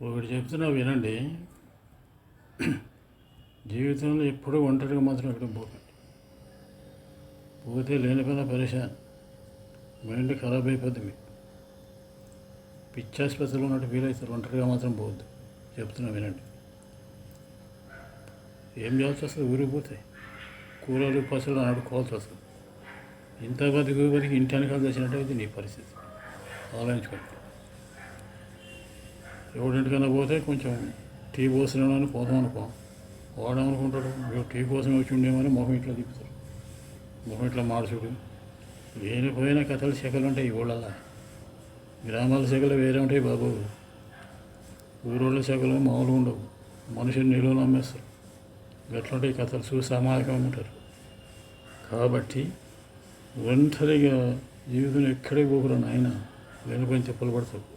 ఒకటి చెప్తున్నా వినండి. జీవితంలో ఎప్పుడూ ఒంటరిగా మాత్రం ఎక్కడ పోకండి. పోతే లేనిపోయిన పరేషాన్, మైండ్ ఖరాబ్ అయిపోద్ది. మీకు పిచ్చాసుపత్రిలో ఉన్నట్టు ఫీల్ అవుతారు. ఒంటరిగా మాత్రం పోవద్దు. చెప్తున్నా వినండి. ఏం చేయాల్సి వస్తుంది? ఊరికి పోతే కూరలు పసలు ఆడుకోవాల్సి వస్తుంది. ఇంత బతికి ఇంటి వెనకాల తెచ్చినట్టు అయితే నీ పరిస్థితి ఆలోచించుకోండి. ఎవరింటికైనా పోతే కొంచెం టీ పోసినామని పోదాం అనుకో, వాడేమనుకుంటాడు, టీ కోసం వచ్చి ఉండేమని మొహం ఇట్లా తిప్పుతారు. మొహం ఇట్లా మార్చుడు. లేనిపోయిన కథలు శకలు ఉంటాయి. ఈ ఊళ్ళల్లో గ్రామాల శకలు వేరే ఉంటాయి బాబు. ఊరోళ్ళ శకలు మామూలుగా ఉండవు. మనుషులు నిలువలు అమ్మేస్తారు. గట్లుంటాయి కథలు. చూసి అమాయకం ఉంటారు. కాబట్టి ఒంటరిగా జీవితం ఎక్కడికి పోకురా నాయన, లేనిపోయిన తిప్పలు పడతావు.